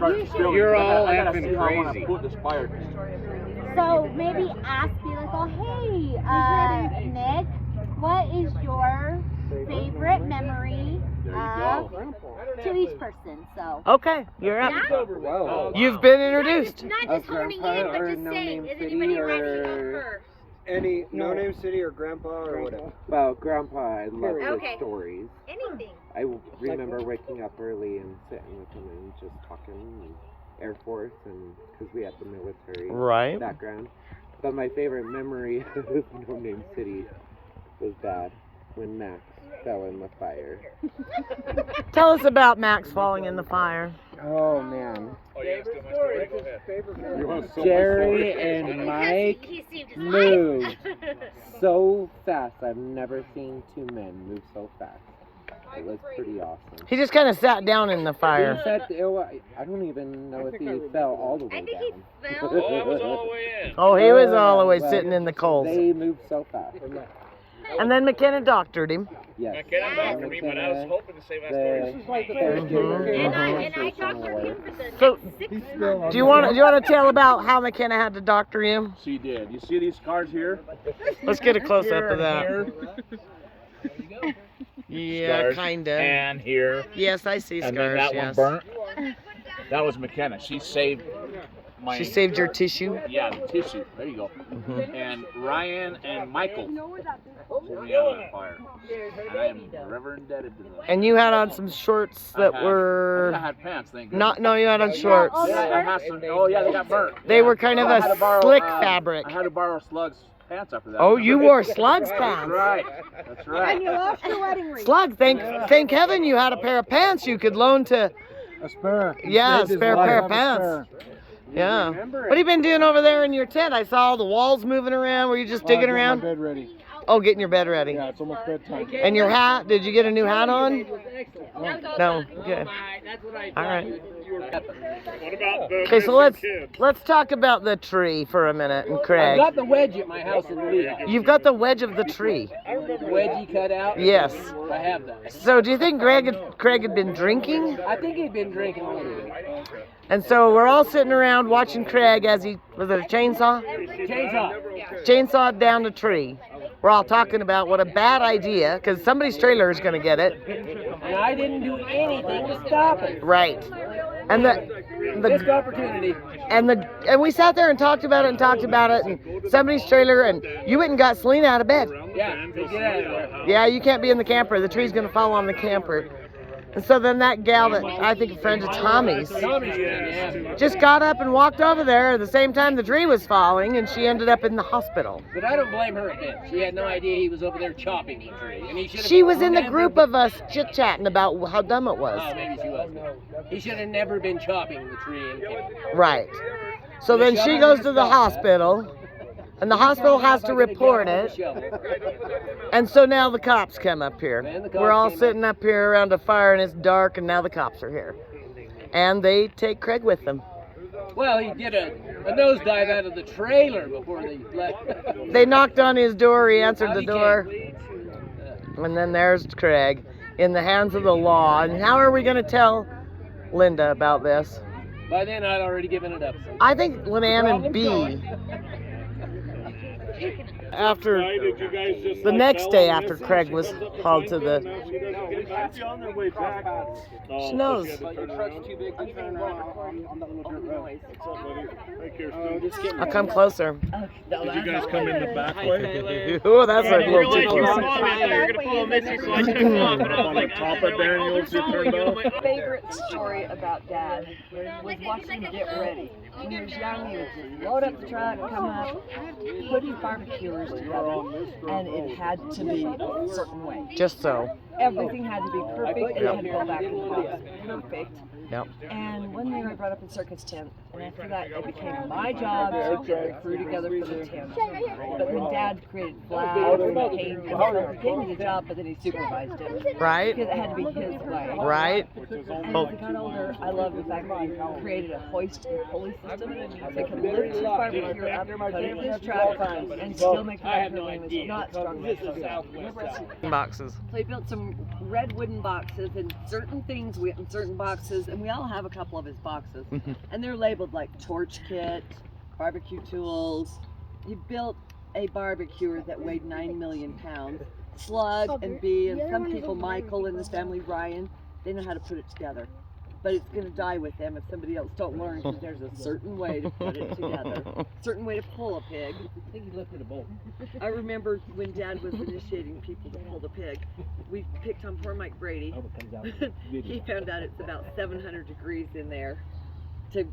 You're all effing crazy. So maybe ask, be like, oh hey, Nick, what is your favorite memory to each person? So. Okay, you're up. Wow. You've been introduced. Not just honing in, but just saying, is anybody ready to go first? Any no-name city or grandpa or whatever. Well, Grandpa, I love his Okay. stories. Anything. I remember waking up early and sitting with him and just talking Air Force, and because we had the military Right. background. But my favorite memory of No Name City was that when Max fell in the fire. Tell us about Max falling in the fire. Oh man. Oh, yeah, still my story. Go ahead. Jerry and Mike He saved his moved life. so fast. I've never seen two men move so fast. It was pretty awesome. He just kind of sat down in the He fire. said, I don't even know if he fell all the way I think down. he fell. Oh, it was all the way in. Oh, he was all the way Well, sitting in the coals. They moved so fast. And then McKenna doctored him. Yes. McKenna back for me, but I was hoping to save that story. And I doctored him for the So, next 6 months. do you want to tell about how McKenna had to doctor you? She did. You see these scars here? Let's get a close up of that. Yeah, Scars. kinda. And here. Yes, I see And then scars. that Yes. one burnt. That was McKenna. She saved my... She saved your tissue. Yeah, the tissue. There you go. Mhm. And Ryan and Michael pulled me out of that fire. And I am forever indebted to them. And you had on some shorts that I were had pants, thank goodness. not. No, you had on shorts. Yeah, I had some, oh yeah, they got burnt. They were kind of I had a to borrow, slick I fabric. had to borrow Slug's pants after that. Oh, you wore Slugs That's pants. right. That's right. And you lost your wedding ring. Slug, thank heaven you had a pair of pants you could loan to. A spare. Yeah, a spare pair of pants. Yeah. What have you been doing over there in your tent? I saw all the walls moving around. Were you just digging around? Bed ready. Oh, getting your bed ready. Yeah, it's almost bedtime. And your hat? Did you get a new hat on? No. Good. All right. What about the Okay, so let's talk about the tree for a minute, and I've Craig. got the wedge at my house in Lee. You've got the wedge of the tree. Wedgie cut out? Yes. I have that. So do you think Craig had been drinking? I think he'd been drinking a little bit. And so we're all sitting around watching Craig as he, was it a chainsaw? Chainsaw. Chainsawed down the tree. We're all talking about what a bad idea, because somebody's trailer is going to get it. And I didn't do anything to stop it. Right. And Missed opportunity. and we sat there and talked about it, and somebody's trailer, and you went and got Selena out of bed. Yeah, to get out of there. Yeah, you can't be in the camper. The tree's going to fall on the camper. And so then that gal that I think a friend of Tommy's Tommy's yeah. just got up and walked over there at the same time the tree was falling, and she ended up in the hospital. But I don't blame her a bit. She had no idea he was over there chopping the tree. And he should have She was in the never group of us chit-chatting about how dumb it was. Oh, maybe she was. He should have never been chopping the tree and killing it. Right. So then she goes to the hospital, and the hospital has to report it. And so now the cops come up here. We're all sitting up here around a fire, and it's dark, and now the cops are here. And they take Craig with them. Well, he did a nosedive out of the trailer before they left. They knocked on his door, he answered the door. And then there's Craig in the hands of the law. And how are we going to tell Linda about this? By then, I'd already given it up. I think Leanne and B, after the next day after Craig was hauled to the... She knows. I'll come closer. Did you guys come in the back way? Oh, that's a little too close. You're gonna follow Missy, so I took off, and I was like, top of Daniels, you turned off. My favorite story about Dad was watching him get ready. When he was young, he would just load up the truck, come up, put his barbecuers together, and it had to be a certain way. Just so. Everything had to be perfect, and it had to go back in the box. Perfect. Yep. And one day I brought up in circus tent, and after that it became my job to get the crew together for the tent. But then Dad created flags and paint and stuff. He gave me the job, but then he supervised it. Right? Because it had to be his way. Right? And as I got older, I love the fact that he created a hoist and pulley system so he could lift his barbecue up, put it in his truck, and still make the barbecue when he was not strong enough to do it. Boxes. So he built some red wooden boxes, and certain things went in certain boxes, and we all have a couple of his boxes. And they're labeled like torch kit, barbecue tools. You built a barbecuer that weighed 9 million pounds. Slug and Bee, and some people, Michael and his family, Ryan, they know how to put it together. But it's going to die with them if somebody else don't learn, because there's a certain way to put it together, certain way to pull a pig. I think he lifted a bolt. I remember when Dad was initiating people to pull the pig, we picked on poor Mike Brady. He found out it's about 700 degrees in there to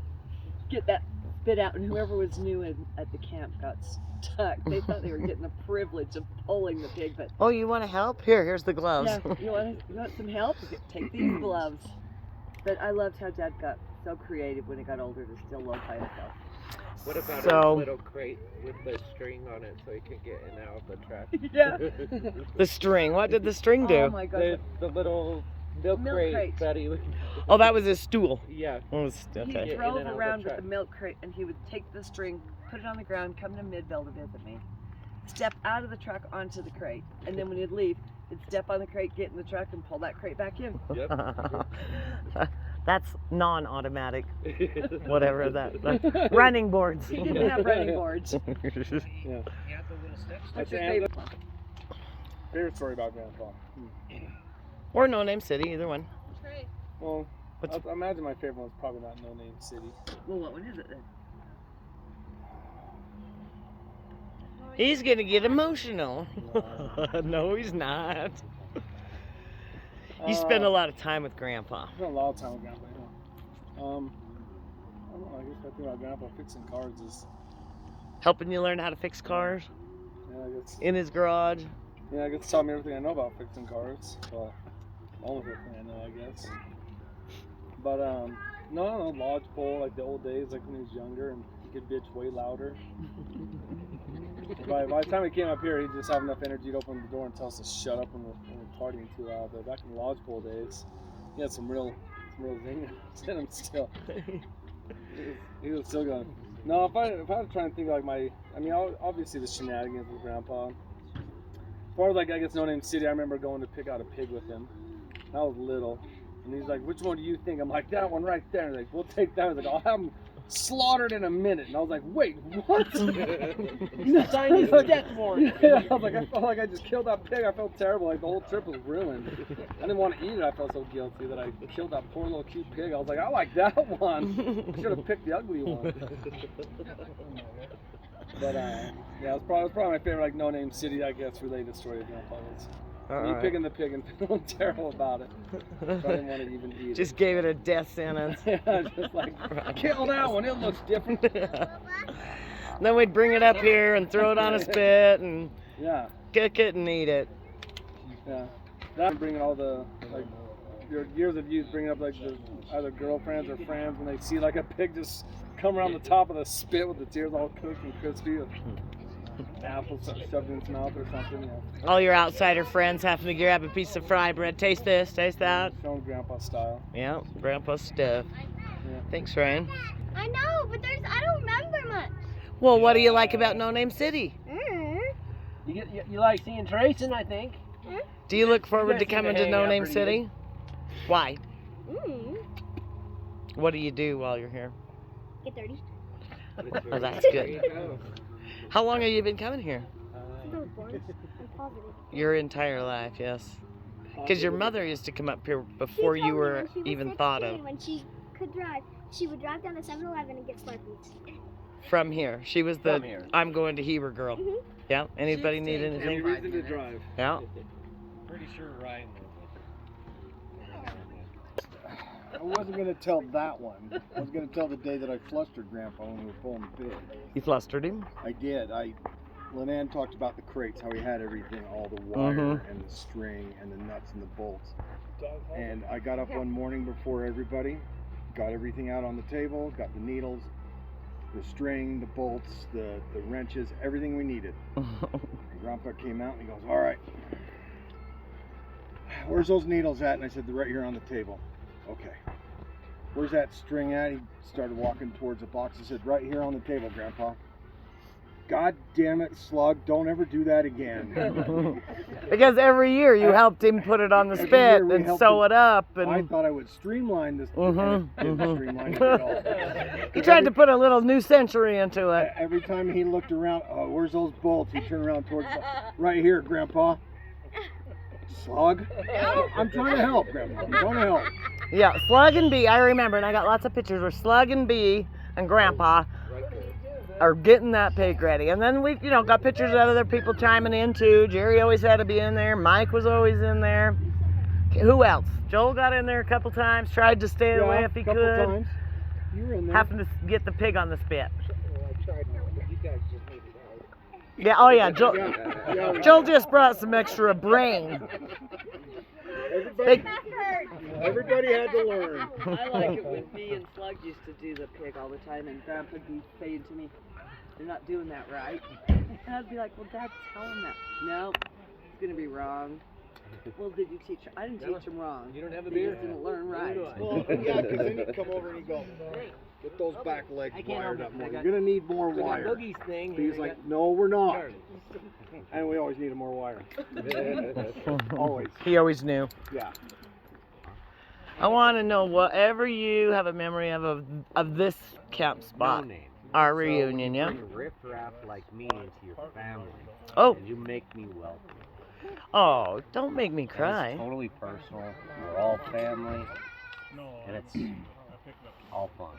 get that spit out, and whoever was new at the camp got stuck. They thought they were getting the privilege of pulling the pig, but Oh, you want to help? Here's the gloves. yeah, you want some help? Take these gloves. But I loved how Dad got so creative when he got older to still low by himself. What about So- a little crate with the string on it so he could get in and out of the truck? Yeah. The string. What did the string do? Oh my gosh. The little milk crate crate. that he would... Oh, that was his stool. Yeah. Oh, it's- He okay. in drove and out of the around with truck. the milk crate, and he would take the string, put it on the ground, come to Midville to visit me, step out of the truck onto the crate, and then when he'd leave, he'd step on the crate, get in the truck, and pull that crate back in. That's non-automatic. Whatever that. Running boards. He didn't have running boards. Yeah. What's your favorite one? Favorite story about Grandpa? Or No Name City, either one. Well, What's- I imagine my favorite one's probably not No Name City. Well, what one is it then? He's gonna get emotional. No, he's not. You spend a lot of time with Grandpa. I spent a lot of time with Grandpa. Yeah. I don't know. I guess my thing about Grandpa fixing cars is, Helping you learn how to fix cars yeah, I guess, in his garage. yeah, I guess taught me everything I know about fixing cars. Well, almost everything I know, I guess. But no, lodgepole like the old days, like when he was younger, and he could bitch way louder. By the time he came up here, he'd just have enough energy to open the door and tell us to shut up when we're partying too loud. But back in the lodgepole days, he had some real zingers in him still. He was still going. No, if I was trying to think like obviously the shenanigans with Grandpa. As far as like I guess No Name City, I remember going to pick out a pig with him. I was little, and he's like, "Which one do you think?" I'm like, "That one right there." And he's like, "We'll take that." He's like, "I'll have him slaughtered in a minute." And I was like, "Wait, what?" Chinese death warrant. Yeah, I was like, I felt like I just killed that pig. I felt terrible. Like the whole trip was ruined. I didn't want to eat it. I felt so guilty that I killed that poor little cute pig. I was like, I like that one. I should have picked the ugly one. But yeah, it's probably my favorite like No Name City, I guess, related story of Grandpa was. Me picking the pig and feeling terrible about it. So I didn't want to even eat Just it. gave it a death sentence. Yeah, just like kill that one. It looks different. Then we'd bring it up here and throw it on a spit and Yeah. cook it and eat it. Yeah, that bringing all the like your years of youth, bringing up like the either girlfriends or friends when they see like a pig just come around the top of the spit with the tears all cooked and crispy, with apples shoved in its mouth or something. Yeah, All your outsider friends having to grab a piece of fry bread. Taste this, taste that. showing Grandpa style. Yeah, Grandpa's stuff. Yeah. Thanks, Ryan. I know, but I don't remember much. Well, what do you like about No Name City? You like seeing Tracing, I think. Do you look forward to guys seem to coming to hang No out Name pretty City? Why? Mm. What do you do while you're here? Get dirty. Oh, that's good. How long have you been coming here? Since I was born, I'm positive. Your entire life, yes. Because your mother used to come up here She before you told me were when she was even 16, thought of. When she could drive, she would drive down to 7-Eleven and get Slurpees. From here. She was the From here. I'm going to Heber girl. Mhm. Yeah. Anybody She'd need stay anything? Any reason to drive? Yeah. Pretty sure Ryan. I wasn't going to tell that one. I was going to tell the day that I flustered Grandpa when we were pulling the pig. You flustered him? I did. Lenan talked about the crates, how he had everything, all the wire and the string and the nuts and the bolts. And I got up one morning before everybody, got everything out on the table, got the needles, the string, the bolts, the wrenches, everything we needed. And Grandpa came out and he goes, "All right, where's those needles at?" And I said, "They're right here on the table." "Okay. Where's that string at?" He started walking towards the box. He said, "Right here on the table, Grandpa." God damn it, Slug, don't ever do that again. Because every year you helped him put it on the Every spit year we and helped sew him. it up. I And thought I would streamline this. Mhm, and it didn't streamline it at all. he tried to put a little new century into it. Every time he looked around, oh, where's those bolts? He'd turn around towards, right here, Grandpa. Slug? I'm trying to help, Grandpa. I'm trying to help. Yeah, Slug and Bee, I remember, and I got lots of pictures where Slug and Bee and Grandpa are getting that pig ready. And then we, got pictures of other people chiming in too. Jerry always had to be in there. Mike was always in there. Who else? Joel got in there a couple times, tried to stay away if he could. Times. You were in there. Having to get the pig on the spit. Yeah, oh yeah, Joel just brought some extra brain. Everybody had to learn. I like it when me and Slug used to do the pig all the time, and Grandpa'd be saying to me, "They're not doing that right." And I'd be like, "Well, Dad, tell him that." No, it's gonna be wrong. Well, did you teach him? I didn't teach him wrong. You don't have a They beer? just didn't learn right. Well, yeah, because then he'd come over and he'd go, get those back legs wired up more. You're going to need more wire. Boogie's thing. He's like, no, we're not. And we always needed more wire. Always. He always knew. Yeah. I want to know whatever you have a memory of this camp spot. No name. Our reunion, yeah? You bring riff-raff like me into your family. Oh. And you make me welcome. Oh, don't make me cry. It's totally personal. We're all family. And it's all fun.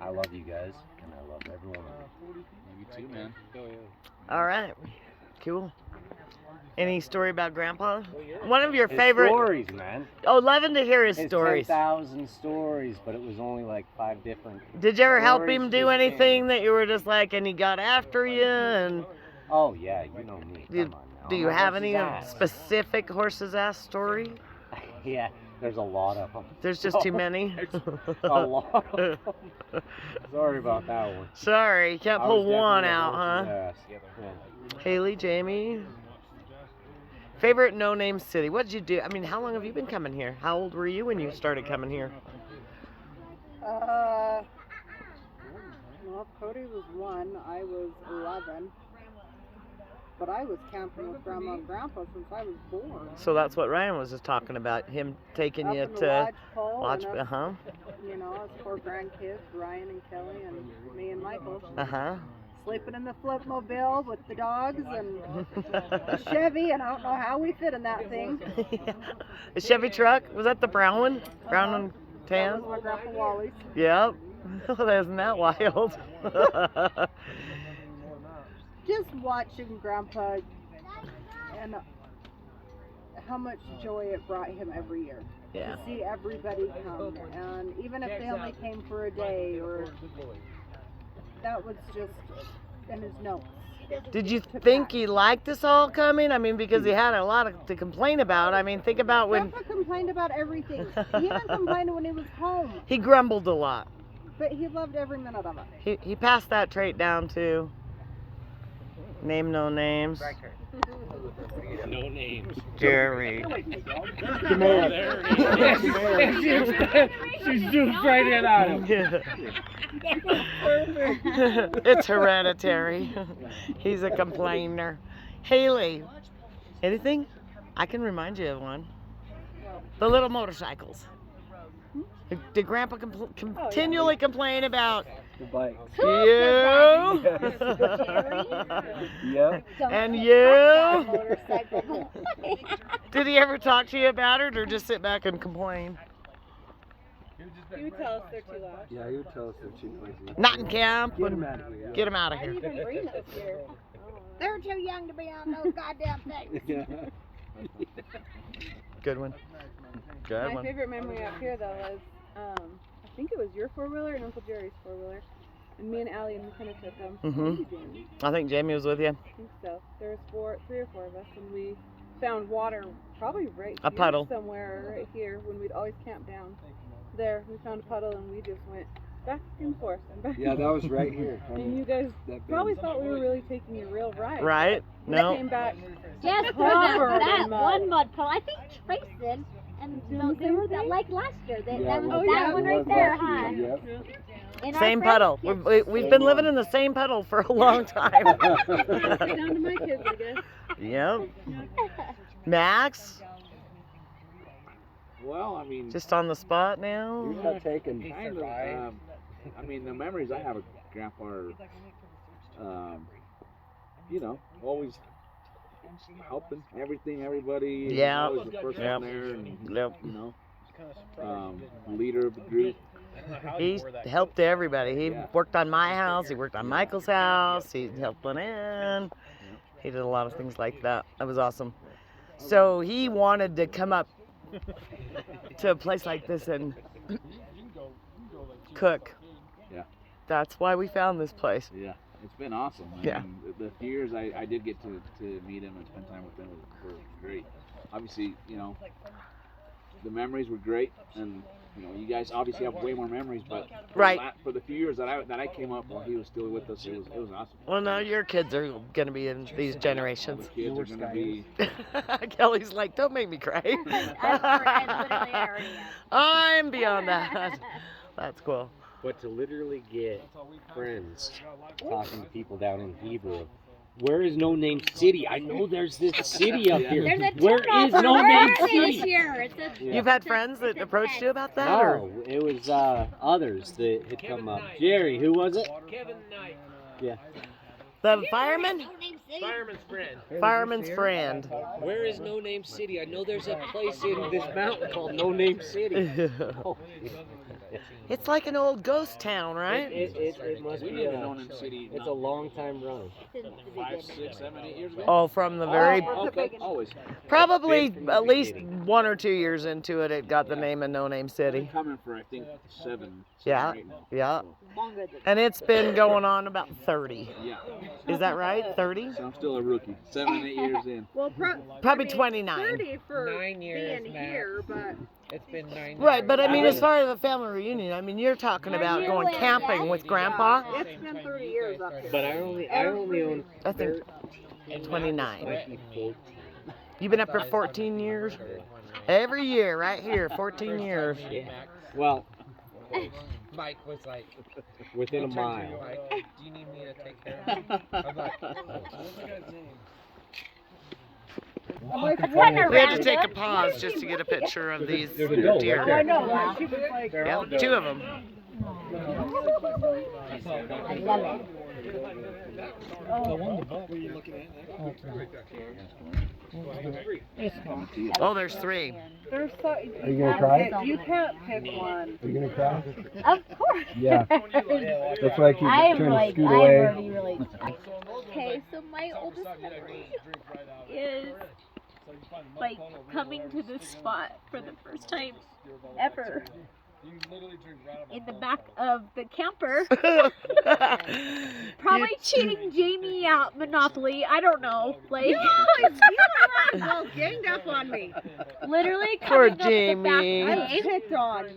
I love you guys, and I love every one of you. You too, man. Oh, yeah. All right. Cool. Any story about Grandpa? One of your His favorite stories, man. Oh, loving to hear his His stories. 10,000 stories, but it was only like 5 different. Did you ever help stories him do just anything came. that you were just like, and he got after you? And Oh yeah, you know me. Come on now. do you I'm a have horse's any ass. specific horse's ass story? Yeah, there's a lot of them. There's just too many. A lot of them. Sorry about that one. Sorry, can't I pull was one definitely a out, huh? horse's ass. Yeah. Haley, Jamie. Favorite no-name city? What'd you do? I mean, how long have you been coming here? How old were you when you started coming here? Well, Cody was 1, I was 11. But I was camping with Grandma and Grandpa since I was born. So that's what Ryan was just talking about, him taking Up you in the to lodge pole, and us, uh-huh. You know, us 4 grandkids, Ryan and Kelly and me and Michael. Uh-huh. Sleeping in the flipmobile with the dogs and the Chevy, and I don't know how we fit in that thing. The Chevy truck? Was that the brown one? Brown and tan? That was my Grandpa Wally's. Yep. Isn't that wild? Just watching Grandpa and how much joy it brought him every year. Yeah. To see everybody come, and even if they only came for a day, or that was just in his notes. Did you think he liked us all coming? I mean, because he had a lot to complain about. I mean, think about when... Grandpa complained about everything. He even complained when he was home. He grumbled a lot. But he loved every minute of it. He passed that trait down to name no names. No names. Jerry. She zoomed right in on him. It's hereditary. He's a complainer. Haley, anything? I can remind you of one. The little motorcycles. Did Grandpa continually complain about The bike. you? Yep. And you? Did he ever talk to you about it, or just sit back and complain? He would tell us they're too loud. Yeah, he would tell us they're too noisy. Not in camp. Get him out of here. Get him out of I here. didn't even bring those here. They're too young to be on those goddamn things. Yeah. Good one. Good My one. favorite memory out here, though, was I think it was your 4-wheeler and Uncle Jerry's 4-wheeler. And me and Allie and McKenna took them. Mhm. I think Jamie was with you. I think so. There was 3 or 4 of us, and we found water probably right A here puddle. somewhere right here when we'd always camp down. There, we found a puddle, and we just went back and forth and back. Yeah, that was right here. And you guys That probably big. thought we were really taking a real ride. Right? We No. came back. Yes, Covered that in mud. one mud puddle. I think Trace did. And Did we they were say? like last year. Yeah, That it was was- that one right there, huh? Yep. In our Same friends- puddle. We've been living in the same puddle for a long time. Down to my kids, I guess. Yep. Max, Well, I mean, just on the spot now. You're not taking. kind of. I mean, the memories I have of Grandpa are, you know, always helping everybody. Yeah. Always the first Yep. one there, and Yep. you know, leader of the group. He helped everybody. He Yeah. worked on my house. He worked on Michael's house. He helped Lynn. He did a lot of things like that. That was awesome. So he wanted to come up to a place like this and cook. Yeah. That's why we found this place. Yeah, it's been awesome. Yeah. The few years I did get to meet him and spend time with him were great. Obviously, you know, the memories were great, and you know, you guys obviously have way more memories, but Right. for the few years that I came up while he was still with us, it was awesome. Well, now your kids are going to be in these generations. The kids are going to be. Kelly's like, don't make me cry. I'm beyond that. That's cool. But to literally get friends talking to people down in Hebrew, where is No Name City? I know there's this city up here. There's a Where turnoff is on No our Name birthday this City? year. It's a, You've had friends that approached you about that? Or? No, it was others that had come up. Jerry, who was it? Kevin Knight. Yeah. The fireman? No Name City. Fireman's friend. Fireman's friend. Where is No Name City? I know there's a place in this mountain called No Name City. Oh. It's like an old ghost town, right? It must We be didn't know him city. it's a long time run. 5, 6, 7, 8 years ago. Oh, from the very, Okay, always. probably at least 1 or 2 years into it, it got the name of No Name City. Coming for I think 7 Yeah, right now. yeah. So, And it's been going on about 30. yeah. Is that right? 30? So I'm still a rookie. 7, 8 years in. Well, Probably I mean, 29. 30 for 9 years, being Matt. here, but It's been 9 years. Right, but I mean, as far as the family reunion, I mean, you're talking about going camping with Grandpa. it's been 30 years up here. But I only own I think 29. might be 14. You've been up for 14 years? Every year, right here, 14 years. Yeah. Well, Mike was like, within a turned to me, mile. Mike, do you need me to take care of him? I'm like, We had to take a pause just to get a picture of these deer. I know, right? She was like, Yeah, 2 of them. Oh, there's 3. there's so, Are you gonna cry? you can't pick one. Are you gonna cry? Of course. Yeah. That's why I keep I'm trying like, to scoot I'm away. already really. Okay, so my oldest memory is like coming to this spot for the first time ever in the back of the camper. Probably cheating Jamie out Monopoly. I don't know. Like You all ganged up on me. literally Poor coming up the back Jamie. I was way, picked on.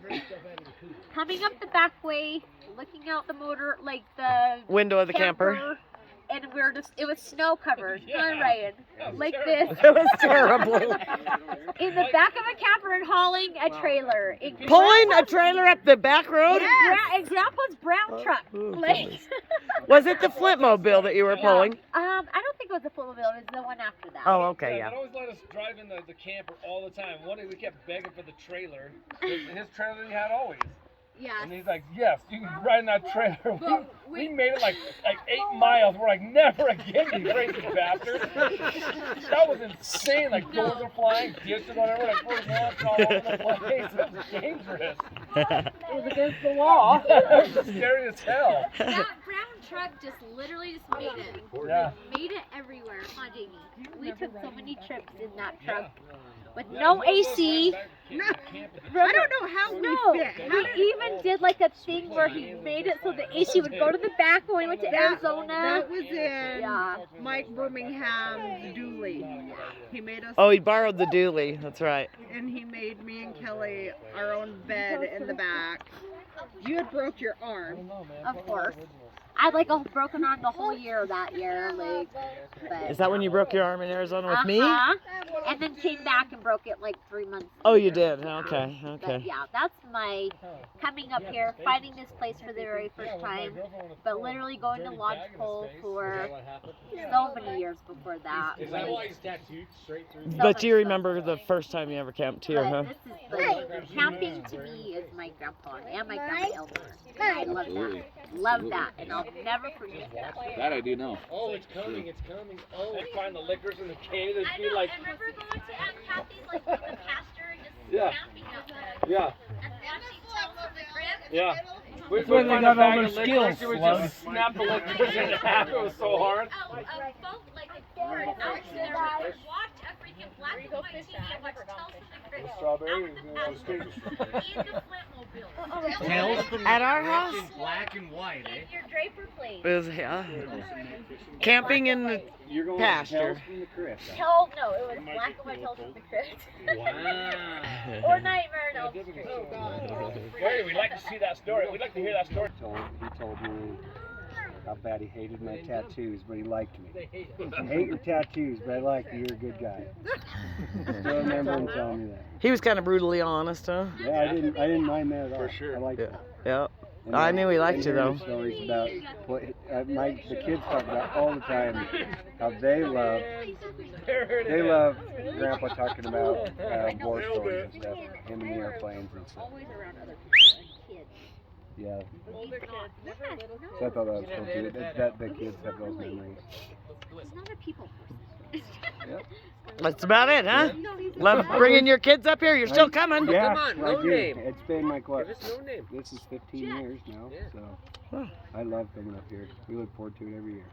coming up the back way, looking out the motor, like the Window of the camper. and we're just, it was snow covered, sun rain, like this. It was terrible. In the back of a camper and hauling a trailer. In Pulling a trailer up the back road? in Grandpa's brown truck. Like, Was it the Flipmobile that you were pulling? I don't think it was the Flipmobile, it was the one after that. Oh, okay, Yeah, yeah. they'd always let us drive in the camper all the time. One day we kept begging for the trailer. His trailer he had always. Yeah. And he's like, yes, you can ride in that trailer. We made it like 8 miles. We're like, never again, you crazy bastard. That was insane. Like doors are flying, dishes, whatever. Like we're launching all over the place. It was dangerous. It was against the wall. It was scary as hell. That brown truck just literally just made it. Yeah. Made it everywhere, huh, Jamie? We took so many trips in that truck with no AC. I don't know how we No, fit. he even did like a thing where he made it so the AC would go to the back when we went to Arizona. That was in Yeah. Mike Birmingham's dually. He made us, Oh, he borrowed the dually. That's right. and he made me and Kelly our own bed in the back. You had broke your arm. Of course. I had like a broken arm the whole year that year. Like, but, Is that when you broke your arm in Arizona with me? And then came back and broke it like 3 months Oh, later. you did? Okay, But okay. yeah, that's my coming up here, finding this place for the very first time, but literally going to lodgepole for so many years before that. Is that why he's tattooed straight through? But you remember the first time you ever camped here, huh? This is like, camping to me is my grandpa and my grandma Elmer. I love that. Love that, and I'll never forget that. That I do know. Oh, it's coming, it's coming. Oh, they find the liquors in the cave. They'd be like, I remember going to Aunt Kathy's like with the pastor and just Yeah. camping out there. yeah, And she tells us the crib. yeah. We That's where they find got a bag all their of liquors, skills, we Slug. just snap the liquors in half. It was so hard. Oh, boat, like a board out there. Watch a freaking black and white TV and watch Tales from the Crypt. Strawberry. Out of the pasture. In the Flintmobile. Tales from At our house? Black and white, eh? In your Draper place. Is camping in the You're going pasture. to from the crypt. No, it was black and white Tales from the Crypt. Wow. Or Nightmare on Elm Street. Gary, we'd like to see that story. We'd like to hear that story. He told me how bad he hated my tattoos, but he liked me. I hate your tattoos, but I like you. You're a good guy. Still remember him telling me that. He was kind of brutally honest, huh? Yeah, I didn't mind that at all. For sure. I liked Yeah. it. Yeah. And I knew he liked and you, hearing though. Stories about what the kids talk about all the time, how they love Grandpa talking about war stories and stuff, him in the airplanes and stuff. Always around other people, like kids. Yeah, Older kids. so I thought that was cool too. That the kids have those memories. He's not a people person. That's about it, huh? Love bringing your kids up here. You're still coming. Yeah, Come on, no I do. name. It's been like what? Give us no name. This is 15 years now, so I love coming up here. We look forward to it every year.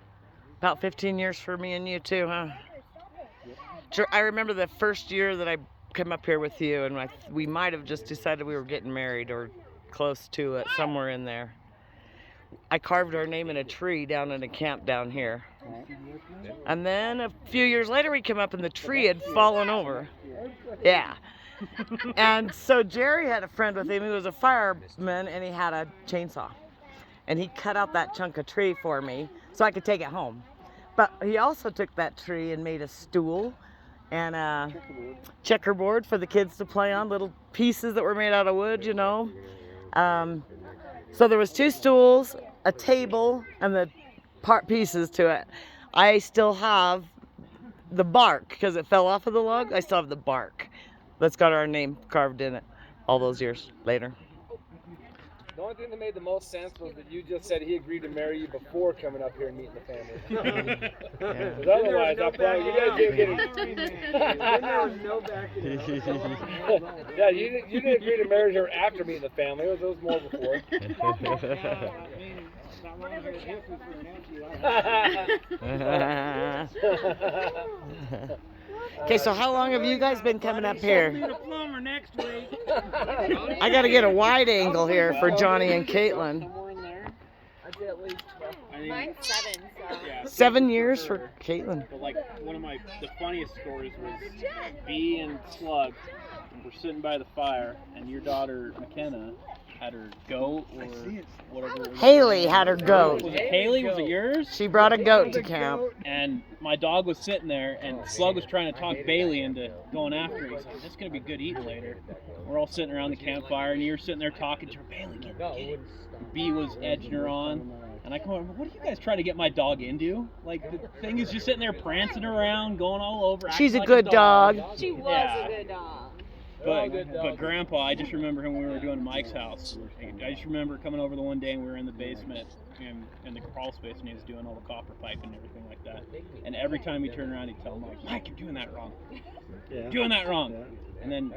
About 15 years for me and you too, huh? Sure. I remember the first year that I came up here with you, and we might have just decided we were getting married or close to it, somewhere in there. I carved our name in a tree down in a camp down here. And then a few years later we came up and the tree had fallen over. Yeah. And so Jerry had a friend with him who was a fireman, and he had a chainsaw. And he cut out that chunk of tree for me so I could take it home. But he also took that tree and made a stool and a checkerboard for the kids to play on, little pieces that were made out of wood, you know. So there was 2 stools, a table, and the pieces to it. I still have the bark because it fell off of the log. I still have the bark that's got our name carved in it all those years later. The only thing that made the most sense was that you just said he agreed to marry you before coming up here and meeting the family. Because otherwise, I thought you guys didn't get There was no backing up. Yeah, you didn't agree to marry her after meeting the family. It was more before. Okay, so how long have you guys been coming up here? I gotta get a wide angle here for Johnny and Caitlin. Mine's 7, so. 7 years for Caitlin. But like one of the funniest stories was Bee and Slug were sitting by the fire, and your daughter McKenna had her goat or whatever. Haley had her goat. Was it Haley? Was it yours? She brought a goat to camp. And my dog was sitting there, and Slug was trying to talk Bailey into going after her. He's like, "This is gonna be good eating later." We're all sitting around the campfire, and you're sitting there talking to her. Bailey, get it. Bee was edging her on. And I come over, what are you guys trying to get my dog into? Like, the thing is just sitting there prancing around, going all over. She's a like good dog. She was Yeah. a good dog. But Grandpa, I just remember him when we were doing Mike's house. I just remember coming over the one day and we were in the basement in the crawl space, and he was doing all the copper pipe and everything like that. And every time he turned around, he'd tell Mike, you're doing that wrong. You're doing that wrong. And then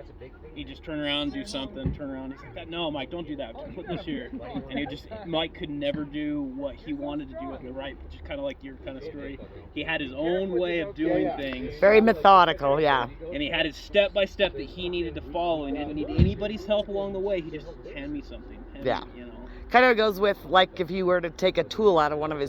he'd just turn around, do something, turn around. He's like, no, Mike, don't do that. Just put this here. And Mike could never do what he wanted to do with the right, just kind of like your kind of story. He had his own way of doing things. Very methodical, yeah. And he had his step-by-step that he needed to follow. And he didn't need anybody's help along the way. He just hand me something. Yeah. Kind of goes with, like, if you were to take a tool out of one of his